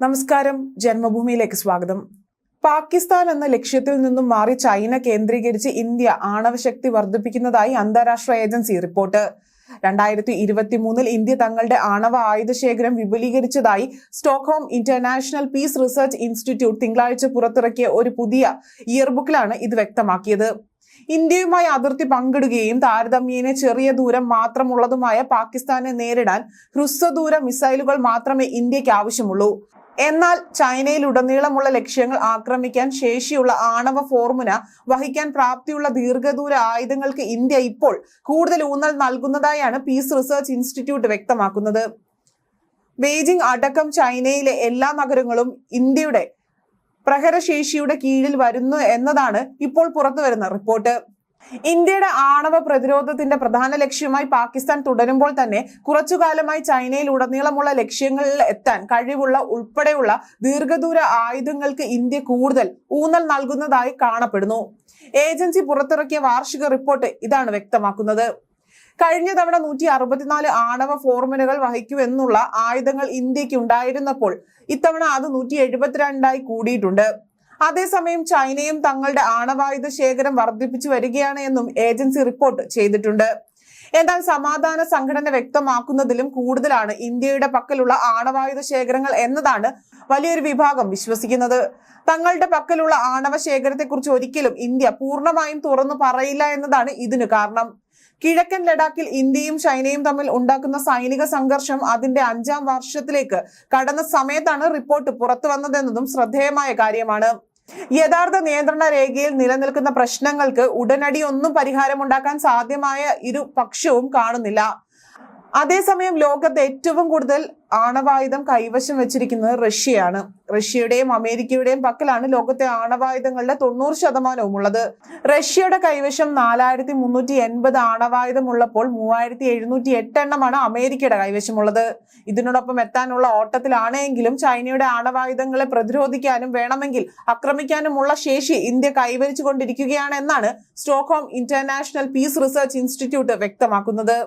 നമസ്കാരം, ജന്മഭൂമിയിലേക്ക് സ്വാഗതം. പാകിസ്ഥാൻ എന്ന ലക്ഷ്യത്തിൽ നിന്നും മാറി ചൈന കേന്ദ്രീകരിച്ച് ഇന്ത്യ ആണവശക്തി വർദ്ധിപ്പിക്കുന്നതായി അന്താരാഷ്ട്ര ഏജൻസി റിപ്പോർട്ട്. 2023 ഇന്ത്യ തങ്ങളുടെ ആണവ ആയുധ ശേഖരം വിപുലീകരിച്ചതായി Stockholm International Peace Research Institute തിങ്കളാഴ്ച പുറത്തിറക്കിയ ഒരു പുതിയ ഇയർബുക്കിലാണ് ഇത് വ്യക്തമാക്കിയത്. ഇന്ത്യയുമായി അതിർത്തി പങ്കിടുകയും താരതമ്യേന ചെറിയ ദൂരം മാത്രമുള്ളതുമായ പാകിസ്ഥാനെ നേരിടാൻ ഹ്രസ്വദൂര മിസൈലുകൾ മാത്രമേ ഇന്ത്യക്ക് ആവശ്യമുള്ളൂ. എന്നാൽ ചൈനയിലുടനീളമുള്ള ലക്ഷ്യങ്ങൾ ആക്രമിക്കാൻ ശേഷിയുള്ള ആണവ ഫോർമുല വഹിക്കാൻ പ്രാപ്തിയുള്ള ദീർഘദൂര ആയുധങ്ങൾക്ക് ഇന്ത്യ ഇപ്പോൾ കൂടുതൽ ഊന്നൽ നൽകുന്നതായാണ് പീസ് റിസർച്ച് ഇൻസ്റ്റിറ്റ്യൂട്ട് വ്യക്തമാക്കുന്നത്. ബെയ്ജിംഗ് അടക്കം ചൈനയിലെ എല്ലാ നഗരങ്ങളും ഇന്ത്യയുടെ പ്രഹരശേഷിയുടെ കീഴിൽ വരുന്നു എന്നതാണ് ഇപ്പോൾ പുറത്തുവരുന്ന റിപ്പോർട്ട്. ഇന്ത്യയുടെ ആണവ പ്രതിരോധത്തിന്റെ പ്രധാന ലക്ഷ്യമായി പാകിസ്ഥാൻ തുടരുമ്പോൾ തന്നെ കുറച്ചുകാലമായി ചൈനയിൽ ഉടനീളമുള്ള ലക്ഷ്യങ്ങളിൽ എത്താൻ കഴിവുള്ള ഉൾപ്പെടെയുള്ള ദീർഘദൂര ആയുധങ്ങൾക്ക് ഇന്ത്യ കൂടുതൽ ഊന്നൽ നൽകുന്നതായി കാണപ്പെടുന്നു. ഏജൻസി പുറത്തിറക്കിയ വാർഷിക റിപ്പോർട്ട് ഇതാണ് വ്യക്തമാക്കുന്നത്. കഴിഞ്ഞ തവണ 164 ആണവ ഫോർമുലകൾ വഹിക്കുമെന്നുള്ള ആയുധങ്ങൾ ഇന്ത്യക്ക് ഉണ്ടായിരുന്നപ്പോൾ ഇത്തവണ അത് 172 കൂടിയിട്ടുണ്ട്. അതേസമയം ചൈനയും തങ്ങളുടെ ആണവായുധ ശേഖരം വർദ്ധിപ്പിച്ചു വരികയാണ് എന്നും ഏജൻസി റിപ്പോർട്ട് ചെയ്തിട്ടുണ്ട്. എന്നാൽ സമാധാന സംഘടന വ്യക്തമാക്കുന്നതിലും കൂടുതലാണ് ഇന്ത്യയുടെ പക്കലുള്ള ആണവായുധ ശേഖരങ്ങൾ എന്നതാണ് വലിയൊരു വിഭാഗം വിശ്വസിക്കുന്നത്. തങ്ങളുടെ പക്കലുള്ള ആണവ ശേഖരത്തെക്കുറിച്ച് ഒരിക്കലും ഇന്ത്യ പൂർണ്ണമായും തുറന്നു പറയില്ല എന്നതാണ് ഇതിനു കാരണം. കിഴക്കൻ ലഡാക്കിൽ ഇന്ത്യയും ചൈനയും തമ്മിൽ ഉണ്ടാക്കുന്ന സൈനിക സംഘർഷം അതിന്റെ 5ാം വർഷത്തിലേക്ക് കടന്ന സമയത്താണ് റിപ്പോർട്ട് പുറത്തു വന്നതെന്നതും ശ്രദ്ധേയമായ കാര്യമാണ്. യഥാർത്ഥ നിയന്ത്രണ രേഖയിൽ നിലനിൽക്കുന്ന പ്രശ്നങ്ങൾക്ക് ഉടനടി ഒന്നും പരിഹാരമുണ്ടാക്കാൻ സാധ്യമായ ഇരു പക്ഷവും കാണുന്നില്ല. അതേസമയം ലോകത്ത് ഏറ്റവും കൂടുതൽ ആണവായുധം കൈവശം വെച്ചിരിക്കുന്നത് റഷ്യയാണ്. റഷ്യയുടെയും അമേരിക്കയുടെയും പക്കലാണ് ലോകത്തെ ആണവായുധങ്ങളുടെ 90% ഉള്ളത്. റഷ്യയുടെ കൈവശം 4380 ആണവായുധം ഉള്ളപ്പോൾ 3708 എണ്ണമാണ് അമേരിക്കയുടെ കൈവശമുള്ളത്. ഇതിനോടൊപ്പം എത്താനുള്ള ഓട്ടത്തിലാണെങ്കിലും ചൈനയുടെ ആണവായുധങ്ങളെ പ്രതിരോധിക്കാനും വേണമെങ്കിൽ ആക്രമിക്കാനുമുള്ള ശേഷി ഇന്ത്യ കൈവരിച്ചു കൊണ്ടിരിക്കുകയാണ് എന്നാണ് Stockholm International Peace Research Institute വ്യക്തമാക്കുന്നത്.